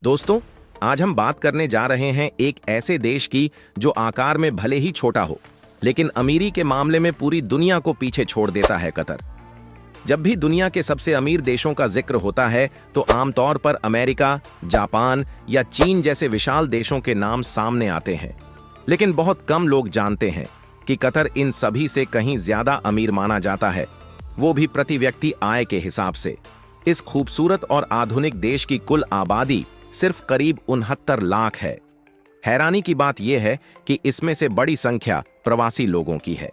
दोस्तों, आज हम बात करने जा रहे हैं एक ऐसे देश की जो आकार में भले ही छोटा हो, लेकिन अमीरी के मामले में पूरी दुनिया को पीछे छोड़ देता है, कतर। जब भी दुनिया के सबसे अमीर देशों का जिक्र होता है तो आमतौर पर अमेरिका, जापान या चीन जैसे विशाल देशों के नाम सामने आते हैं, लेकिन बहुत कम लोग जानते हैं कि कतर इन सभी से कहीं ज्यादा अमीर माना जाता है, वो भी प्रति व्यक्ति आय के हिसाब से। इस खूबसूरत और आधुनिक देश की कुल आबादी सिर्फ करीब 69 लाख है। हैरानी की बात यह है कि इसमें से बड़ी संख्या प्रवासी लोगों की है।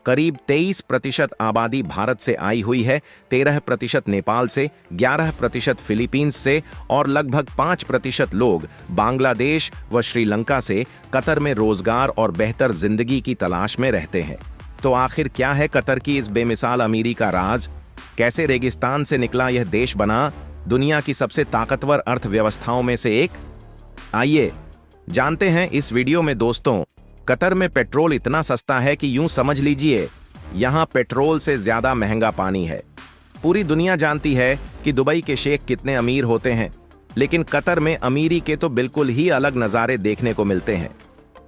करीब 23% आबादी भारत से आई हुई है, 13% नेपाल से, 11% फिलीपींस से और लगभग 5% लोग बांग्लादेश व श्रीलंका से कतर में रोजगार और बेहतर जिंदगी की तलाश में रहते हैं। तो आखिर क्या है कतर की इस बेमिसाल अमीरी का राज? कैसे रेगिस्तान से निकला यह देश बना दुनिया की सबसे ताकतवर अर्थव्यवस्थाओं में से एक? आइए जानते हैं इस वीडियो में। दोस्तों, कतर में पेट्रोल इतना सस्ता है कि यूं समझ लीजिए यहां पेट्रोल से ज्यादा महंगा पानी है। पूरी दुनिया जानती है कि दुबई के शेख कितने अमीर होते हैं, लेकिन कतर में अमीरी के तो बिल्कुल ही अलग नज़ारे देखने को मिलते हैं।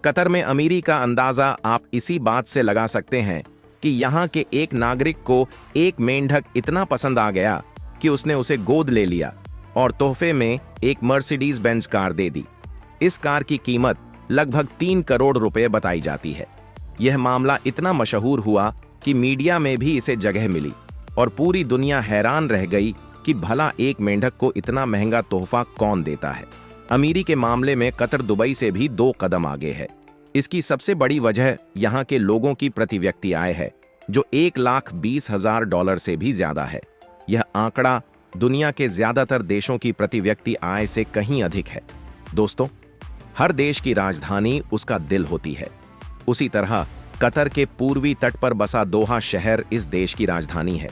कतर में अमीरी का अंदाजा आप इसी बात से लगा सकते हैं कि यहां के एक नागरिक को एक मेंढक इतना पसंद आ गया कि उसने उसे गोद ले लिया और तोहफे में एक मर्सिडीज बेंज कार दे दी। इस कार की कीमत लगभग 3 करोड़ रुपए बताई जाती है। यह मामला इतना मशहूर हुआ कि मीडिया में भी इसे जगह मिली और पूरी दुनिया हैरान रह गई कि भला एक मेंढक को इतना महंगा तोहफा कौन देता है। अमीरी के मामले में कतर दुबई से भी 2 कदम आगे है। इसकी सबसे बड़ी वजह यहाँ के लोगों की प्रति व्यक्ति आय है, जो $1,20,000 से भी ज्यादा है। यह आंकड़ा दुनिया के ज्यादातर देशों की प्रति व्यक्ति आय से कहीं अधिक है। दोस्तों, हर देश की राजधानी उसका दिल होती है। उसी तरह कतर के पूर्वी तट पर बसा दोहा शहर इस देश की राजधानी है।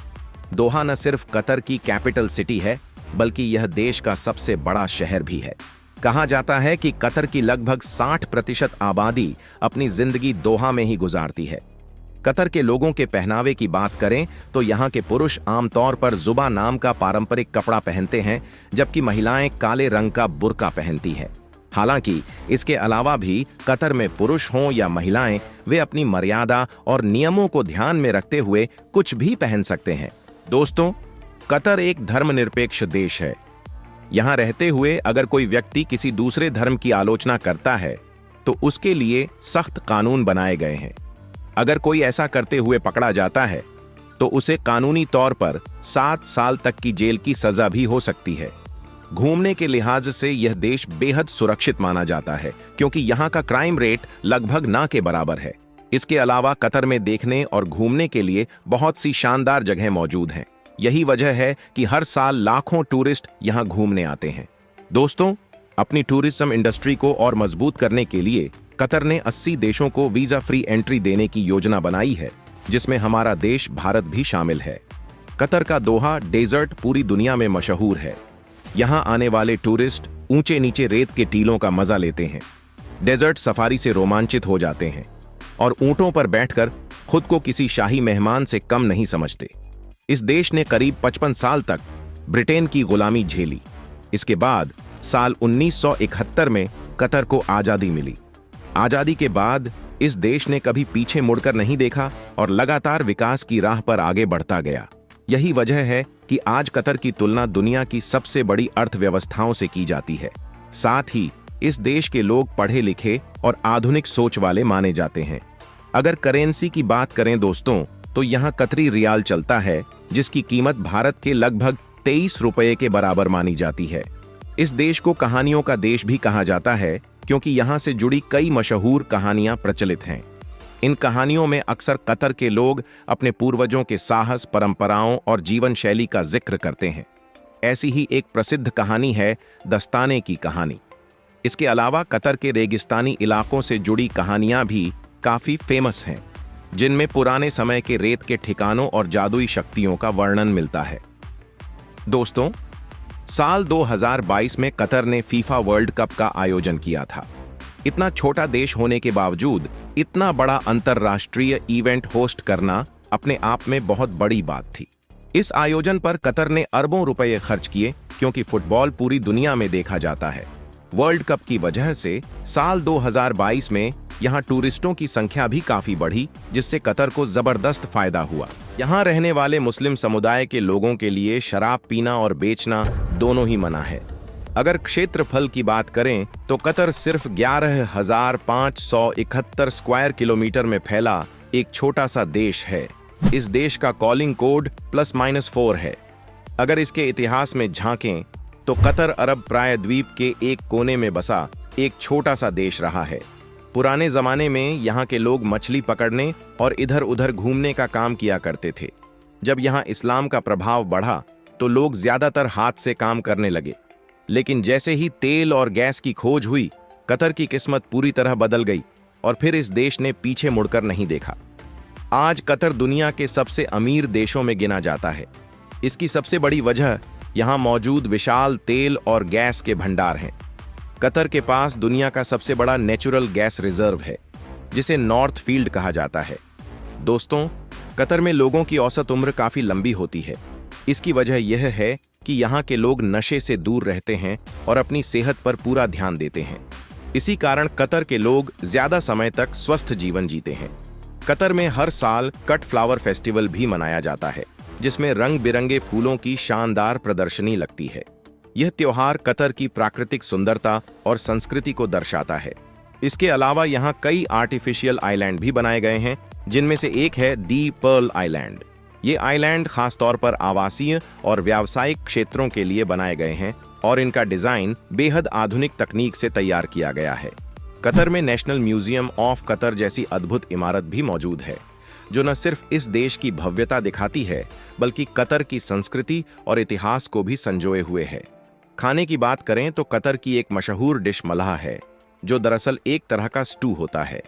दोहा न सिर्फ कतर की कैपिटल सिटी है, बल्कि यह देश का सबसे बड़ा शहर भी है। कहा जाता है कि कतर की लगभग 60% आबादी अपनी जिंदगी दोहा में ही गुजारती है। कतर के लोगों के पहनावे की बात करें तो यहाँ के पुरुष आमतौर पर जुबा नाम का पारंपरिक कपड़ा पहनते हैं, जबकि महिलाएं काले रंग का बुर्का पहनती हैं। हालांकि इसके अलावा भी कतर में पुरुष हों या महिलाएं, वे अपनी मर्यादा और नियमों को ध्यान में रखते हुए कुछ भी पहन सकते हैं। दोस्तों, कतर एक धर्मनिरपेक्ष देश है। यहाँ रहते हुए अगर कोई व्यक्ति किसी दूसरे धर्म की आलोचना करता है तो उसके लिए सख्त कानून बनाए गए हैं। अगर कोई ऐसा करते हुए पकड़ा जाता है तो उसे कानूनी तौर पर 7 साल तक की जेल की सजा भी हो सकती है। घूमने के लिहाज से यह देश बेहद सुरक्षित माना जाता है, क्योंकि यहाँ का क्राइम रेट लगभग ना के बराबर है। इसके अलावा कतर में देखने और घूमने के लिए बहुत सी शानदार जगह मौजूद हैं। यही वजह है कि हर साल लाखों टूरिस्ट यहाँ घूमने आते हैं। दोस्तों, अपनी टूरिज्म इंडस्ट्री को और मजबूत करने के लिए कतर ने 80 देशों को वीजा फ्री एंट्री देने की योजना बनाई है, जिसमें हमारा देश भारत भी शामिल है। कतर का दोहा डेजर्ट पूरी दुनिया में मशहूर है। यहाँ आने वाले टूरिस्ट ऊंचे नीचे रेत के टीलों का मजा लेते हैं, डेजर्ट सफारी से रोमांचित हो जाते हैं और ऊंटों पर बैठकर खुद को किसी शाही मेहमान से कम नहीं समझते। इस देश ने करीब 55 साल तक ब्रिटेन की गुलामी झेली। इसके बाद साल 1971 में कतर को आजादी मिली। आजादी के बाद इस देश ने कभी पीछे मुड़कर नहीं देखा और लगातार विकास की राह पर आगे बढ़ता गया। यही वजह है कि आज कतर की तुलना दुनिया की सबसे बड़ी अर्थव्यवस्थाओं से की जाती है। साथ ही इस देश के लोग पढ़े लिखे और आधुनिक सोच वाले माने जाते हैं। अगर करेंसी की बात करें दोस्तों, तो यहाँ कतरी रियाल चलता है, जिसकी कीमत भारत के लगभग 23 रुपये के बराबर मानी जाती है। इस देश को कहानियों का देश भी कहा जाता है, क्योंकि यहाँ से जुड़ी कई मशहूर कहानियां प्रचलित हैं। इन कहानियों में अक्सर कतर के लोग अपने पूर्वजों के साहस, परंपराओं और जीवन शैली का जिक्र करते हैं। ऐसी ही एक प्रसिद्ध कहानी है दस्ताने की कहानी। इसके अलावा कतर के रेगिस्तानी इलाकों से जुड़ी कहानियां भी काफी फेमस हैं, जिनमें पुराने समय के रेत के ठिकानों और जादुई शक्तियों का वर्णन मिलता है। दोस्तों, साल 2022 में कतर ने फीफा वर्ल्ड कप का आयोजन किया था। इतना छोटा देश होने के बावजूद इतना बड़ा अंतर्राष्ट्रीय इवेंट होस्ट करना अपने आप में बहुत बड़ी बात थी। इस आयोजन पर कतर ने अरबों रुपए खर्च किए, क्योंकि फुटबॉल पूरी दुनिया में देखा जाता है। वर्ल्ड कप की वजह से साल 2022 में यहाँ टूरिस्टों की संख्या भी काफी बढ़ी, जिससे कतर को जबरदस्त फायदा हुआ। यहाँ रहने वाले मुस्लिम समुदाय के लोगों के लिए शराब पीना और बेचना दोनों ही मना है। अगर क्षेत्रफल की बात करें तो कतर सिर्फ 11,571 स्क्वायर किलोमीटर में फैला एक छोटा सा देश है। इस देश का कॉलिंग कोड +-4 है। अगर इसके इतिहास में झांकें तो कतर अरब प्रायद्वीप के एक कोने में बसा एक छोटा सा देश रहा है। पुराने जमाने में यहाँ के लोग मछली पकड़ने और इधर उधर घूमने का काम किया करते थे। जब यहाँ इस्लाम का प्रभाव बढ़ा तो लोग ज्यादातर हाथ से काम करने लगे, लेकिन जैसे ही तेल और गैस की खोज हुई, कतर की किस्मत पूरी तरह बदल गई और फिर इस देश ने पीछे मुड़कर नहीं देखा। आज कतर दुनिया के सबसे अमीर देशों में गिना जाता है। इसकी सबसे बड़ी वजह यहाँ मौजूद विशाल तेल और गैस के भंडार हैं। कतर के पास दुनिया का सबसे बड़ा नेचुरल गैस रिजर्व है, जिसे नॉर्थ फील्ड कहा जाता है। दोस्तों, कतर में लोगों की औसत उम्र काफी लंबी होती है। इसकी वजह यह है कि यहाँ के लोग नशे से दूर रहते हैं और अपनी सेहत पर पूरा ध्यान देते हैं। इसी कारण कतर के लोग ज्यादा समय तक स्वस्थ जीवन जीते हैं। कतर में हर साल कट फ्लावर फेस्टिवल भी मनाया जाता है, जिसमें रंग बिरंगे फूलों की शानदार प्रदर्शनी लगती है। यह त्योहार कतर की प्राकृतिक सुंदरता और संस्कृति को दर्शाता है। इसके अलावा यहाँ कई आर्टिफिशियल आइलैंड भी बनाए गए हैं, जिनमें से एक है दी पर्ल आइलैंड। ये आइलैंड खासतौर पर आवासीय और व्यावसायिक क्षेत्रों के लिए बनाए गए हैं और इनका डिजाइन बेहद आधुनिक तकनीक से तैयार किया गया है। कतर में नेशनल म्यूजियम ऑफ कतर जैसी अद्भुत इमारत भी मौजूद है, जो न सिर्फ इस देश की भव्यता दिखाती है, बल्कि कतर की संस्कृति और इतिहास को भी संजोए हुए है। खाने की बात करें तो कतर की एक मशहूर डिश मलाह है, जो दरअसल एक तरह का स्टू होता है।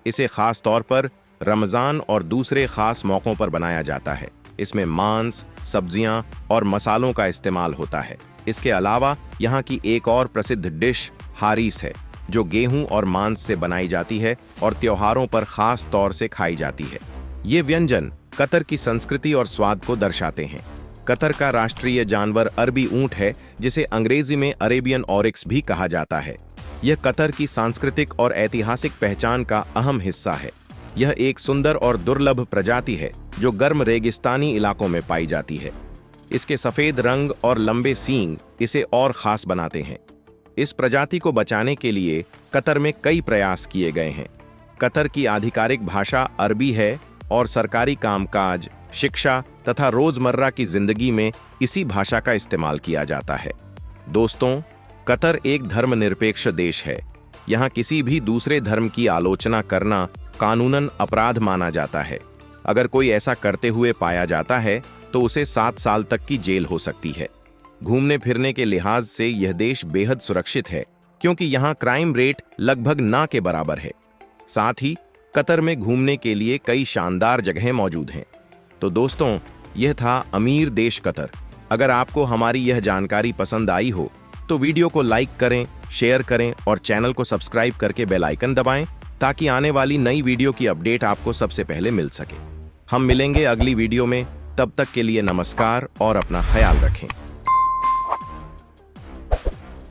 इसे खास तौर पर रमजान और दूसरे खास मौकों पर बनाया जाता है। इसमें मांस, सब्जियां और मसालों का इस्तेमाल होता है। इसके अलावा यहाँ की एक और प्रसिद्ध डिश हारीस है, जो गेहूं और मांस से बनाई जाती है और त्योहारों पर खास तौर से खाई जाती है। ये व्यंजन कतर की संस्कृति और स्वाद को दर्शाते हैं। कतर का राष्ट्रीय जानवर अरबी ऊंट है, जिसे अंग्रेजी में अरेबियन ऑरिक्स भी कहा जाता है। यह कतर की सांस्कृतिक और ऐतिहासिक पहचान का अहम हिस्सा है। यह एक सुंदर और दुर्लभ प्रजाति है, जो गर्म रेगिस्तानी इलाकों में पाई जाती है। इसके सफेद रंग और लंबे सींग इसे और खास बनाते हैं। इस प्रजाति को बचाने के लिए कतर में कई प्रयास किए गए हैं। कतर की आधिकारिक भाषा अरबी है और सरकारी कामकाज, शिक्षा तथा रोजमर्रा की जिंदगी में इसी भाषा का इस्तेमाल किया जाता है। दोस्तों, कतर एक धर्मनिरपेक्ष देश है। यहाँ किसी भी दूसरे धर्म की आलोचना करना कानूनन अपराध माना जाता है। अगर कोई ऐसा करते हुए पाया जाता है तो उसे 7 साल तक की जेल हो सकती है। घूमने फिरने के लिहाज से यह देश बेहद सुरक्षित है, क्योंकि यहाँ क्राइम रेट लगभग ना के बराबर है। साथ ही कतर में घूमने के लिए कई शानदार जगहें मौजूद हैं। तो दोस्तों, यह था अमीर देश कतर। अगर आपको हमारी यह जानकारी पसंद आई हो तो वीडियो को लाइक करें, शेयर करें और चैनल को सब्सक्राइब करके बेल आइकन दबाएं, ताकि आने वाली नई वीडियो की अपडेट आपको सबसे पहले मिल सके। हम मिलेंगे अगली वीडियो में। तब तक के लिए नमस्कार और अपना ख्याल रखें।